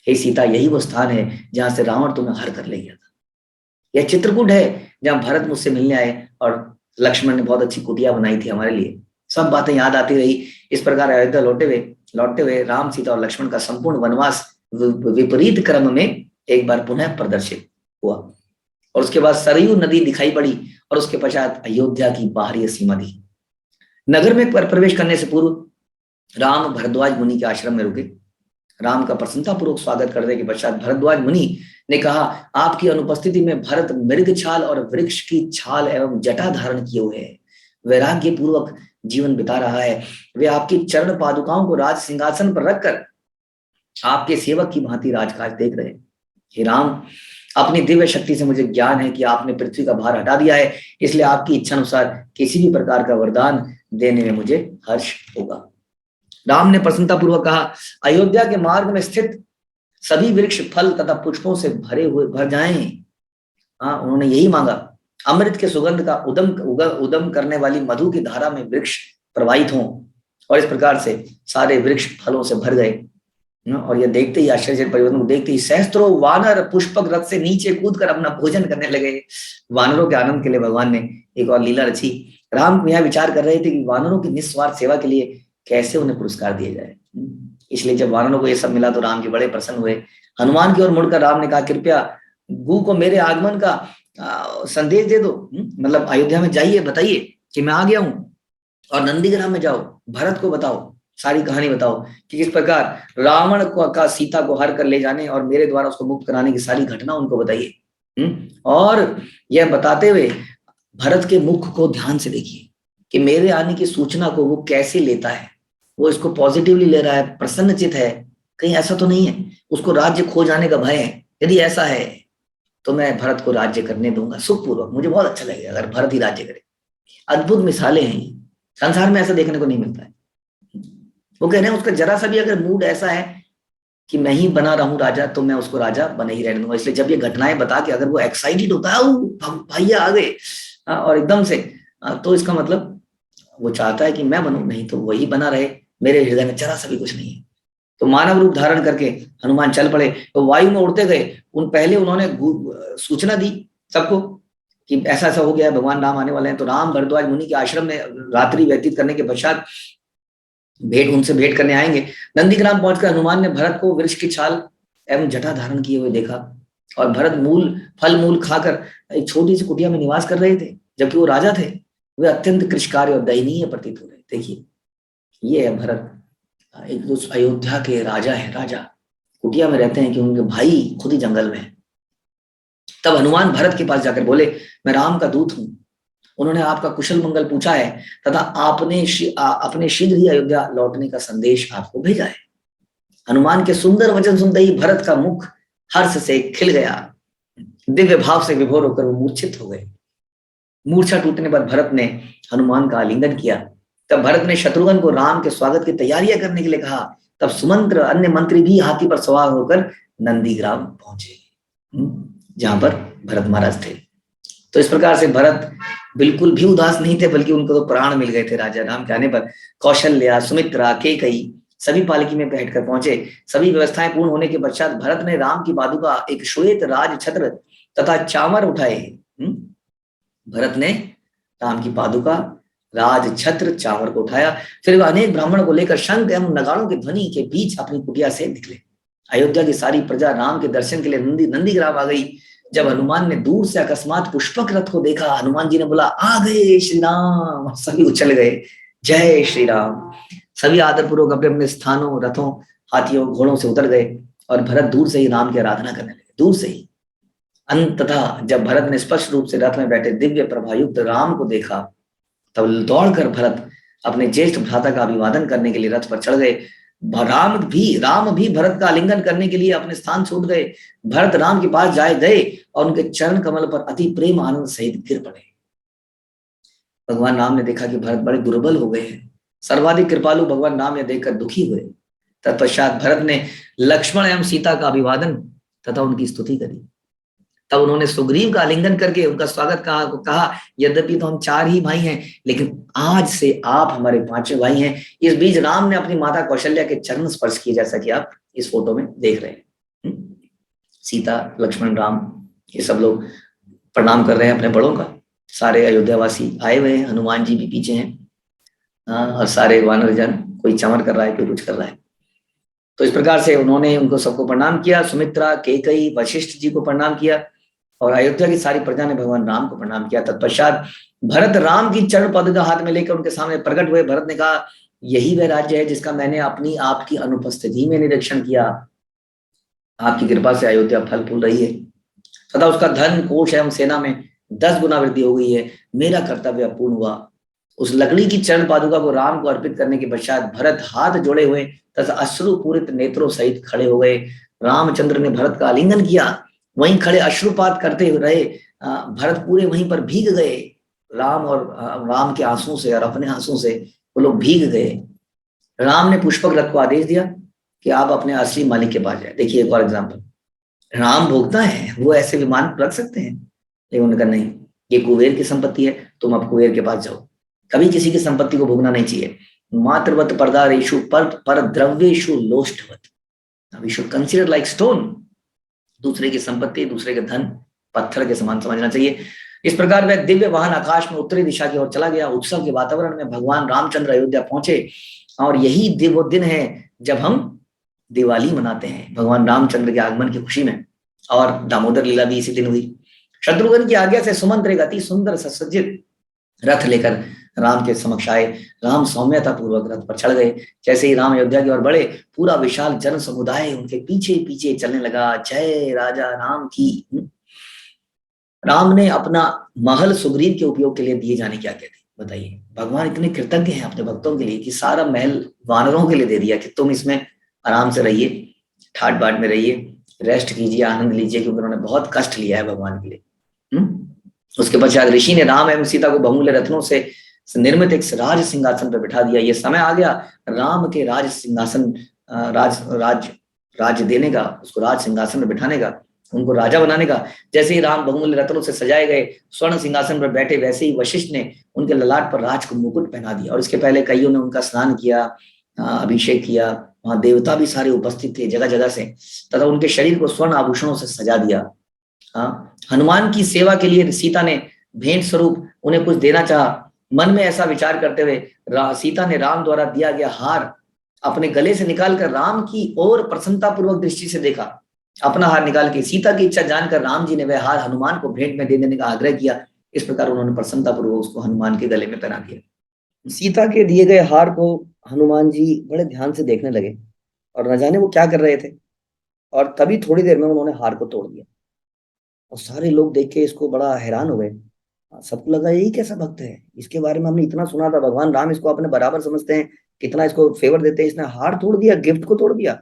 हे सीता, यही वो स्थान है जहां से रावण तुम्हें हर कर ले गया था। यह चित्रकूट है जहां भरत मुझसे मिलने आए, और लक्ष्मण ने बहुत अच्छी कुटिया बनाई थी हमारे लिए। सब बातें याद आती रही। इस प्रकार अयोध्या लौटते हुए राम, सीता और लक्ष्मण का संपूर्ण वनवास विपरीत क्रम में एक बार पुनः प्रदर्शित हुआ। और उसके बाद सरयू नदी दिखाई पड़ी, और उसके पश्चात अयोध्या की बाहरी सीमा दी। नगर में प्रवेश करने से पूर्व राम भरद्वाज मुनि के आश्रम में रुके। राम का प्रसन्नतापूर्वक स्वागत करने के पश्चात भरद्वाज मुनि ने कहा, आपकी अनुपस्थिति में भरत मृग छाल और वृक्ष की छाल एवं जटा धारण किए हुए है, वैराग्य पूर्वक जीवन बिता रहा है। वे आपकी चरण पादुकाओं को राज सिंहासन पर रखकर आपके सेवक की भांति राजकाज देख रहे हैं। हे राम, अपनी दिव्य शक्ति से मुझे ज्ञान है कि आपने पृथ्वी का भार हटा दिया है, इसलिए आपकी इच्छा अनुसार किसी भी प्रकार का वरदान देने में मुझे हर्ष होगा। राम ने प्रसन्नता पूर्वक कहा, अयोध्या के मार्ग में स्थित सभी वृक्ष फल तथा पुष्पों से भर जाएं। उन्होंने यही मांगा। अमृत के सुगंध का उदम करने वाली मधु की धारा में वृक्ष प्रवाहित हों, और इस प्रकार से सारे वृक्ष फलों से भर गए। और यह देखते ही, आश्चर्य परिवर्तन को देखते ही, सहस्त्रों वानर पुष्पक रथ से नीचे कूदकर अपना भोजन करने लगे। वानरों के आनंद के लिए भगवान ने एक और लीला रची। राम यह विचार कर रहे थे कि वानरों की निस्वार्थ सेवा के लिए कैसे उन्हें पुरस्कार दिया जाए। इसलिए जब वानरों को यह सब मिला तो राम जी बड़े प्रसन्न हुए। हनुमान की ओर मुड़कर राम ने कहा, कृपया गु को मेरे आगमन का संदेश दे दो। मतलब अयोध्या में जाइए, बताइए कि मैं आ गया हूं, और नंदीग्राम में जाओ, भरत को बताओ, सारी कहानी बताओ कि किस प्रकार रावण का सीता को हर कर ले जाने और मेरे द्वारा उसको मुक्त कराने की सारी घटना उनको बताइए। और यह बताते हुए भरत के मुख को ध्यान से देखिए कि मेरे आने की सूचना को वो कैसे लेता है। वो इसको पॉजिटिवली ले रहा है, प्रसन्नचित है, कहीं ऐसा तो नहीं है उसको राज्य खो जाने का भय है। यदि ऐसा है तो मैं भरत को राज्य करने दूंगा सुखपूर्वक, मुझे बहुत अच्छा लगेगा अगर भरत ही राज्य करे। अद्भुत मिसालें हैं, संसार में ऐसा देखने को नहीं मिलता है। वो कह रहे हैं उसका जरा सा भी अगर मूड ऐसा है कि मैं ही बना रहूं राजा, तो मैं उसको राजा बने ही रहने दूंगा। इसलिए जब ये घटनाएं बता के अगर वो एक्साइटेड होता है, भैया आ गए और एकदम से, तो इसका मतलब वो चाहता है कि मैं बनूं, नहीं तो वही बना रहे, मेरे हृदय में जरा सा भी कुछ नहीं है। तो मानव रूप धारण करके हनुमान चल पड़े। तो वायु में उड़ते गए। पहले उन्होंने सूचना दी सबको कि ऐसा ऐसा हो गया है, भगवान राम आने वाले हैं। तो राम भरद्वाज मुनि के आश्रम में रात्रि व्यतीत करने के पश्चात उनसे भेंट करने आएंगे। नंदीग्राम पहुंचकर हनुमान ने भरत को वृक्ष की छाल एवं जटा धारण किए हुए देखा, और भरत फल मूल खाकर एक छोटी सी कुटिया में निवास कर रहे थे, जबकि वो राजा थे। वे अत्यंत कृषकार्य और दयनीय प्रतीत हो रहे। देखिए, ये है भरत, एक तो अयोध्या के राजा है, राजा कुटिया में रहते हैं कि उनके भाई खुद ही जंगल में है। तब हनुमान भरत के पास जाकर बोले, मैं राम का दूत हूं, उन्होंने आपका कुशल मंगल पूछा है तथा अपने शीघ्र ही अयोध्या लौटने का संदेश आपको भेजा है। हनुमान के सुंदर वचन सुनते ही भरत का मुख हर्ष से खिल गया, दिव्य भाव से विभोर होकर वो मूर्छित हो गए। मूर्छा टूटने पर भरत ने हनुमान का आलिंगन किया। तब भरत ने शत्रुघ्न को राम के स्वागत की तैयारियां करने के लिए कहा। तब सुमंत्र अन्य मंत्री भी हाथी पर सवार होकर नंदीग्राम पहुंचे, जहां पर भरत महाराज थे। तो इस प्रकार से भरत बिल्कुल भी उदास नहीं थे, बल्कि उनको तो प्राण मिल गए थे राजा राम के आने पर। कौशल्या, सुमित्रा, केकई सभी पालकी में बैठकर पहुंचे। सभी व्यवस्थाएं पूर्ण होने के पश्चात भरत ने राम की पादुका, एक श्वेत राज छत्र तथा चामर उठाए। भरत ने राम की पादुका, राज छत्र, चामर को उठाया। फिर वह अनेक ब्राह्मणों को लेकर शंख एवं नगाड़ों की ध्वनि के बीच अपनी कुटिया से निकले। अयोध्या की सारी प्रजा राम के दर्शन के लिए नंदीग्राम आ गई। जब हनुमान ने दूर से अकस्मात पुष्पक रथ को देखा, हनुमान जी ने बोला, आ गए श्री राम। सभी उछल गए, जय श्री राम। सभी आदरपूर्वक अपने अपने स्थानों, रथों, हाथियों, घोड़ों से उतर गए और भरत दूर से ही राम की आराधना करने लगे, दूर से ही। अंततः जब भरत ने स्पष्ट रूप से रथ में बैठे दिव्य प्रभायुक्त राम को देखा, तब दौड़कर भरत अपने ज्येष्ठ भ्राता का अभिवादन करने के लिए रथ पर चढ़ गए। राम भी भरत का आलिंगन करने के लिए अपने स्थान छोड़ गए। भरत राम के पास जाए गए और उनके चरण कमल पर अति प्रेम आनंद सहित गिर पड़े। भगवान राम ने देखा कि भरत बड़े दुर्बल हो गए हैं। सर्वाधिक कृपालु भगवान राम यह देखकर दुखी हुए। तत्पश्चात भरत ने लक्ष्मण एवं सीता का अभिवादन तथा उनकी स्तुति करी। तब उन्होंने सुग्रीव का आलिंगन करके उनका स्वागत कहा, यद्यपि तो हम 4 ही भाई हैं, लेकिन आज से आप हमारे 5वें भाई हैं। इस बीच राम ने अपनी माता कौशल्या के चरण स्पर्श किए, जैसा कि आप इस फोटो में देख रहे हैं। सीता, लक्ष्मण, राम, ये सब लोग प्रणाम कर रहे हैं अपने बड़ों का। सारे अयोध्यावासी आए हुए हैं, हनुमान जी भी पीछे हैं, और सारे वानर जन, कोई चमर कर रहा है, कोई कुछ कर रहा है। तो इस प्रकार से उन्होंने उनको सबको प्रणाम किया। सुमित्रा, केकई, वशिष्ठ जी को प्रणाम किया और अयोध्या की सारी प्रजा ने भगवान राम को प्रणाम किया। तत्पश्चात भरत राम की चरण पद का हाथ में लेकर उनके सामने प्रकट हुए। भरत ने कहा, यही वह राज्य है जिसका मैंने अपनी आपकी अनुपस्थिति में निरीक्षण किया। आपकी कृपा से अयोध्या फल फूल रही है तथा उसका धन, कोष एवं सेना में 10 गुना वृद्धि हो गई है। मेरा कर्तव्य पूर्ण हुआ। उस लकड़ी की चरण पादुका को राम को अर्पित करने के पश्चात भरत हाथ जोड़े हुए तथा अश्रुपूरित नेत्रों सहित खड़े हो गए। रामचंद्र ने भरत का आलिंगन किया। वहीं खड़े अश्रुपात करते रहे। भरत पूरे वहीं पर भीग गए। राम के आंसुओं से और अपने आंसुओं से वो लोग भीग गए। राम ने पुष्पक रथ को आदेश दिया कि आप अपने असली मालिक के पास जाए। देखिए एक और एग्जाम्पल, राम भोगता है, वो ऐसे विमान रख सकते हैं, लेकिन उन्होंने कहा नहीं, ये कुबेर की संपत्ति है, तुम अब कुबेर के पास जाओ। कभी किसी की संपत्ति को भोगना नहीं चाहिए। मातृवत परदारेषु पर द्रव्येषु लोष्टवत, we should consider like stone. दूसरे की संपत्ति, दूसरे के धन पत्थर के समान समझना चाहिए। इस प्रकार वह दिव्य वाहन आकाश में उत्तरी दिशा की ओर चला गया। उत्सव के वातावरण में भगवान रामचंद्र अयोध्या पहुंचे और यही वो दिन है जब हम दिवाली मनाते हैं, भगवान रामचंद्र के आगमन की खुशी में। और दामोदर लीला भी इसी दिन हुई। शत्रुघ्न की आज्ञा से सुमंत्र एक अति सुंदर सुसज्जित रथ लेकर राम के समक्ष आए। राम सौम्यता पूर्वक रथ पर चढ़ गए। जैसे ही राम अयोध्या की ओर बढ़े, पूरा विशाल जन समुदाय उनके पीछे पीछे चलने लगा। जय राजा राम की। राम ने अपना महल सुग्रीव के उपयोग के लिए दिए जाने की आज्ञा दी। बताइए, भगवान इतने कृतज्ञ हैं अपने भक्तों के लिए कि सारा महल वानरों के लिए दे दिया कि तुम इसमें आराम से रहिए, ठाट बाट में रहिए, रेस्ट कीजिए, आनंद लीजिए, क्योंकि उन्होंने बहुत कष्ट लिया है भगवान के लिए। उसके पश्चात ऋषि ने राम एवं सीता को बहुमूल्य रत्नों से निर्मित एक राज सिंहासन पर बिठा दिया। यह समय आ गया राम के राज सिंहासन राज देने का, उसको राज सिंहासन पर बिठाने का, उनको राजा बनाने का। जैसे ही राम बहुमूल्य रत्नों से सजाए गए स्वर्ण सिंहासन पर बैठे, वैसे ही वशिष्ठ ने उनके ललाट पर राज को मुकुट पहना दिया। और इसके पहले कईयों ने उनका स्नान किया, अभिषेक किया। वहां देवता भी सारे उपस्थित थे जगह जगह से, तथा उनके शरीर को स्वर्ण आभूषणों से सजा दिया। हनुमान की सेवा के लिए सीता ने भेंट स्वरूप उन्हें कुछ देना चाहा। मन में ऐसा विचार करते हुए सीता ने राम द्वारा दिया गया हार अपने गले से निकालकर राम की ओर प्रसन्नतापूर्वक दृष्टि से देखा। अपना हार निकाल के सीता की इच्छा जानकर राम जी ने वह हार हनुमान को भेंट में दे देने का आग्रह किया। इस प्रकार उन्होंने प्रसन्नतापूर्वक उसको हनुमान के गले में पहना दिया। सीता के दिए गए हार को हनुमान जी बड़े ध्यान से देखने लगे और न जाने वो क्या कर रहे थे, और तभी थोड़ी देर में उन्होंने हार को तोड़ दिया। और सारे लोग देख के इसको बड़ा हैरान हो गए। सबको लगा यही कैसा भक्त है, इसके बारे में हमने इतना सुना था, भगवान राम इसको अपने बराबर समझते हैं, कितना इसको फेवर देते हैं, इसने हार तोड़ दिया, गिफ्ट को तोड़ दिया।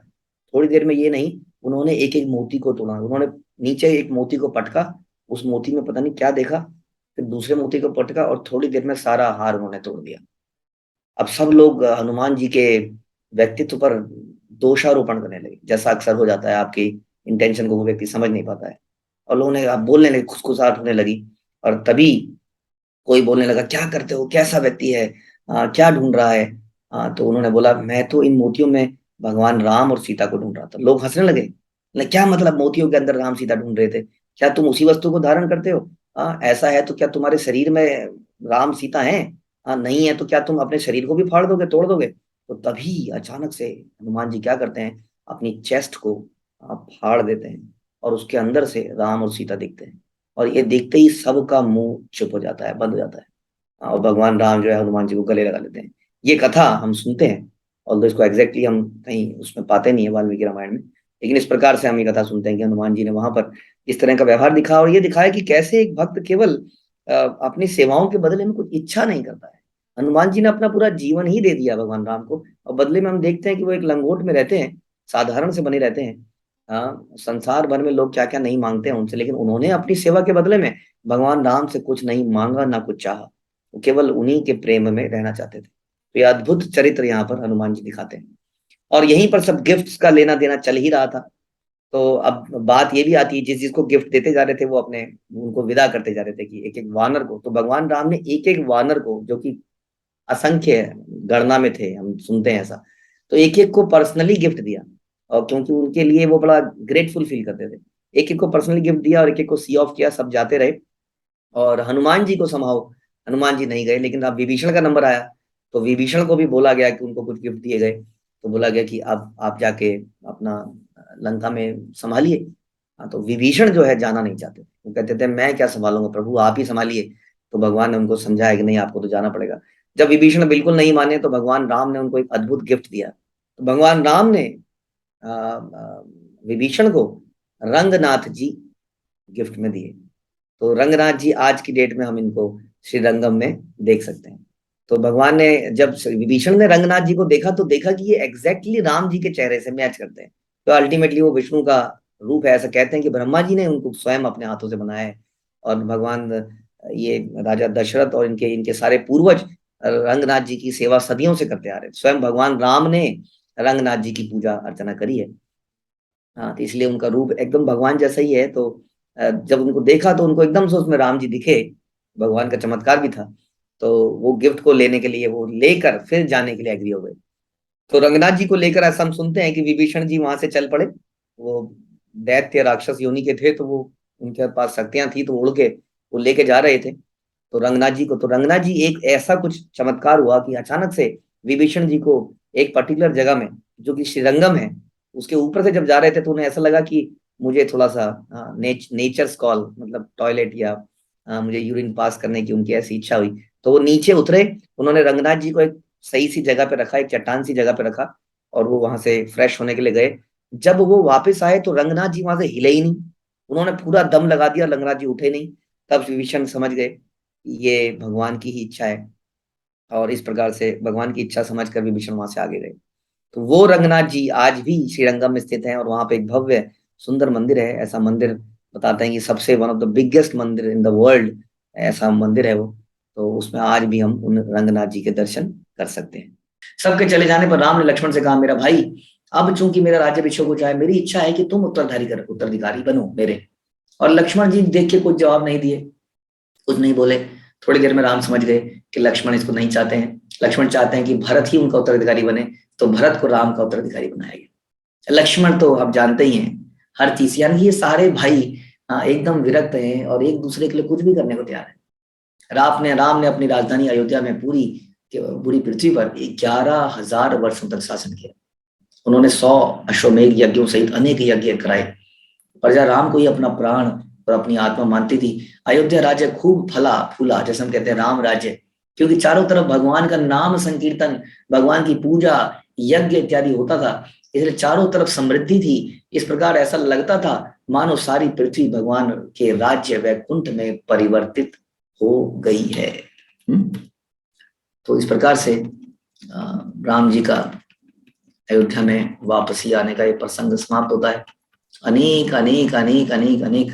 थोड़ी देर में ये नहीं, उन्होंने एक एक मोती को तोड़ा। उन्होंने नीचे एक मोती को पटका, उस मोती में पता नहीं क्या देखा, फिर दूसरे मोती को पटका और थोड़ी देर में सारा हार उन्होंने तोड़ दिया। अब सब लोग हनुमान जी के व्यक्तित्व पर दोषारोपण करने लगे, जैसा अक्सर हो जाता है, आपकी इंटेंशन को वो व्यक्ति समझ नहीं पाता है, और लोगों ने आप बोलने लगे, खुसखुसाहट होने लगी। और तभी कोई बोलने लगा, क्या करते हो, कैसा व्यक्ति है, क्या ढूंढ रहा है। तो उन्होंने बोला, मैं तो इन मोतियों में भगवान राम और सीता को ढूंढ रहा था। लोग हंसने लगे, क्या मतलब मोतियों के अंदर राम सीता ढूंढ रहे थे, क्या तुम उसी वस्तु को धारण करते हो? ऐसा है तो क्या तुम्हारे शरीर में राम सीता है? नहीं है तो क्या तुम अपने शरीर को भी फाड़ दोगे, तोड़ दोगे? तो तभी अचानक से हनुमान जी क्या करते हैं, अपनी चेस्ट को फाड़ देते हैं और उसके अंदर से राम और सीता दिखते हैं। और ये देखते ही सबका मुंह चुप हो जाता है, बंद हो जाता है। और भगवान राम जो है हनुमान जी को गले लगा लेते हैं। ये कथा हम सुनते हैं, और इसको एग्जैक्टली हम कहीं उसमें पाते नहीं है वाल्मीकि रामायण में, लेकिन इस प्रकार से हम ये कथा सुनते हैं कि हनुमान जी ने वहां पर इस तरह का व्यवहार दिखा, और ये दिखाया कि कैसे एक भक्त केवल अपनी सेवाओं के बदले में कुछ इच्छा नहीं करता है। हनुमान जी ने अपना पूरा जीवन ही दे दिया भगवान राम को, और बदले में हम देखते हैं कि वो एक लंगोट में रहते हैं, साधारण से बने रहते हैं। संसार भर में लोग क्या क्या नहीं मांगते हैं उनसे, लेकिन उन्होंने अपनी सेवा के बदले में भगवान राम से कुछ नहीं मांगा, ना कुछ चाहा। वो केवल उन्हीं के प्रेम में रहना चाहते थे। तो ये अद्भुत चरित्र यहाँ पर हनुमान जी दिखाते हैं। और यहीं पर सब गिफ्ट्स का लेना देना चल ही रहा था। तो अब बात ये भी आती है, जिस जिसको गिफ्ट देते जा रहे थे वो अपने उनको विदा करते जा रहे थे, कि एक एक वानर को। तो भगवान राम ने एक एक वानर को, जो कि असंख्य गणना में थे, हम सुनते हैं ऐसा, तो एक एक को पर्सनली गिफ्ट दिया। और क्योंकि उनके लिए वो बड़ा ग्रेटफुल फील करते थे, एक एक को पर्सनली गिफ्ट दिया और एक एक को सी ऑफ किया। सब जाते रहे और हनुमान जी को संभाव, हनुमान जी नहीं गए। लेकिन अब विभीषण का नंबर आया, तो विभीषण को भी बोला गया कि उनको कुछ गिफ्ट दिए गए। तो बोला गया कि अब आप जाके अपना लंका में संभालिए। तो विभीषण जो है जाना नहीं चाहते, वो कहते थे मैं क्या संभालूंगा प्रभु, आप ही संभालिए। तो भगवान ने उनको समझाया कि नहीं, आपको तो जाना पड़ेगा। जब विभीषण बिल्कुल नहीं माने तो भगवान राम ने उनको एक अद्भुत गिफ्ट दिया। तो भगवान राम ने विभीषण को रंगनाथ जी गिफ्ट में दिए। तो रंगनाथ जी आज की डेट में हम इनको श्री रंगम में देख सकते हैं। तो भगवान ने, जब विभीषण ने रंगनाथ जी को देखा तो देखा कि ये एग्जैक्टली राम जी के चेहरे से मैच करते हैं। तो अल्टीमेटली वो विष्णु का रूप है। ऐसा कहते हैं कि ब्रह्मा जी ने उनको स्वयं अपने हाथों से बनाया है। और भगवान ये राजा दशरथ और इनके इनके सारे पूर्वज रंगनाथ जी की सेवा सदियों से करते आ रहे हैं। स्वयं भगवान राम ने रंगनाथ जी की पूजा अर्चना करी है। हाँ, तो इसलिए उनका रूप एकदम भगवान जैसा ही है। तो जब उनको देखा तो उनको एकदम से उसमें राम जी दिखे। भगवान का चमत्कार भी था। तो वो गिफ्ट को लेने के लिए, वो लेकर फिर जाने के लिए एग्री हो गए। तो रंगनाथ जी को लेकर ऐसा हम सुनते हैं कि विभीषण जी वहां से चल पड़े। वो दैत्य राक्षस योनि के थे, तो वो उनके पास शक्तियां थी, तो उड़ के वो लेके जा रहे थे तो रंगनाथ जी को। तो रंगनाथ जी, एक ऐसा कुछ चमत्कार हुआ कि अचानक से विभीषण जी को एक पर्टिकुलर जगह में, जो कि श्रीरंगम है, उसके ऊपर से जब जा रहे थे तो उन्हें ऐसा लगा कि मुझे थोड़ा सा नेचर्स कॉल, मतलब टॉयलेट या मुझे यूरिन पास करने की उनकी ऐसी इच्छा हुई। तो वो नीचे उतरे। उन्होंने रंगनाथ जी को एक सही सी जगह पे रखा, एक चट्टान सी जगह पे रखा, और वो वहां से फ्रेश होने के लिए गए। जब वो वापस आए तो रंगनाथ जी वहां से हिले ही नहीं। उन्होंने पूरा दम लगा दिया, रंगनाथ जी उठे नहीं। तब विभीषण समझ गए ये भगवान की ही इच्छा है, और इस प्रकार से भगवान की इच्छा समझकर विभीषण वहां से आगे गए। तो वो रंगनाथ जी आज भी श्रीरंगम में स्थित हैं, और वहां पे एक भव्य सुंदर मंदिर है। ऐसा मंदिर बताते हैं कि सबसे वन ऑफ द बिगेस्ट मंदिर इन द वर्ल्ड, ऐसा मंदिर है वो। तो उसमें आज भी हम उन रंगनाथ जी के दर्शन कर सकते हैं। सबके चले जाने पर राम ने लक्ष्मण से कहा, मेरा भाई, अब चूंकि मेरा राज्याभिषेक हो जाए, मेरी इच्छा है कि तुम उत्तराधिकारी बनो मेरे। और लक्ष्मण जी देख के कुछ जवाब नहीं दिए, कुछ नहीं बोले। थोड़ी देर में राम समझ गए कि लक्ष्मण इसको नहीं चाहते हैं। लक्ष्मण चाहते हैं कि भरत ही उनका उत्तराधिकारी बने, तो भरत को राम का उत्तराधिकारी बनाया गया। लक्ष्मण तो आप जानते ही हैं हर चीज, यानी ये सारे भाई एकदम विरक्त हैं और एक दूसरे के लिए कुछ भी करने को तैयार है। राम ने अपनी राजधानी अयोध्या में पूरी पृथ्वी पर 11,000 वर्षों तक शासन किया। उन्होंने 100 अश्वमेध यज्ञों सहित अनेक यज्ञ कराए। प्रजा राम को ही अपना प्राण और अपनी आत्मा मानती थी। अयोध्या राज्य खूब फला फूला, जैसे हम कहते हैं राम राज्य, क्योंकि चारों तरफ भगवान का नाम संकीर्तन, भगवान की पूजा, यज्ञ इत्यादि होता था, इसलिए चारों तरफ समृद्धि थी। इस प्रकार ऐसा लगता था मानो सारी पृथ्वी भगवान के राज्य वैकुंठ में परिवर्तित हो गई है। तो इस प्रकार से राम जी का अयोध्या में वापसी आने का ये प्रसंग समाप्त होता है। अनेक अनेक अनेक अनेक अनेक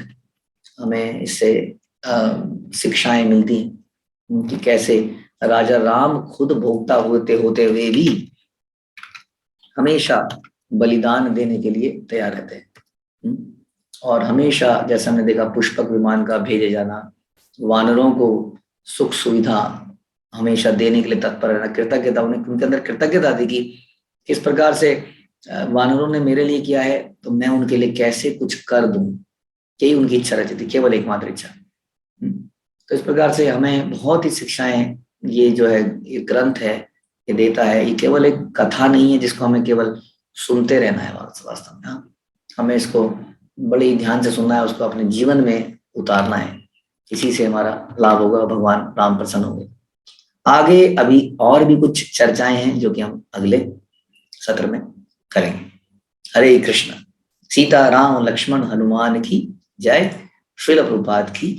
हमें इससे शिक्षाएं मिलती हैं कि कैसे राजा राम खुद भोक्ता होते हुए भी हमेशा बलिदान देने के लिए तैयार रहते हैं। और हमेशा, जैसा हमने देखा, पुष्पक विमान का भेजे जाना, वानरों को सुख सुविधा हमेशा देने के लिए तत्पर रहना, कृतज्ञता, उनके अंदर कृतज्ञता थी कि किस प्रकार से वानरों ने मेरे लिए किया है तो मैं उनके लिए कैसे कुछ कर दूं, यही उनकी इच्छा रहती थी, केवल एकमात्र इच्छा। तो इस प्रकार से हमें बहुत ही शिक्षाएं ये जो है ये ग्रंथ है ये देता है। ये केवल एक कथा नहीं है जिसको हमें केवल सुनते रहना है वास्तव में। हमें इसको बड़े ध्यान से सुनना है, उसको अपने जीवन में उतारना है, इसी से हमारा लाभ होगा, भगवान राम प्रसन्न होंगे। आगे अभी और भी कुछ चर्चाएं हैं जो कि हम अगले सत्र में करेंगे। हरे कृष्ण। सीता राम लक्ष्मण हनुमान की जय। श्रील प्रभुपाद की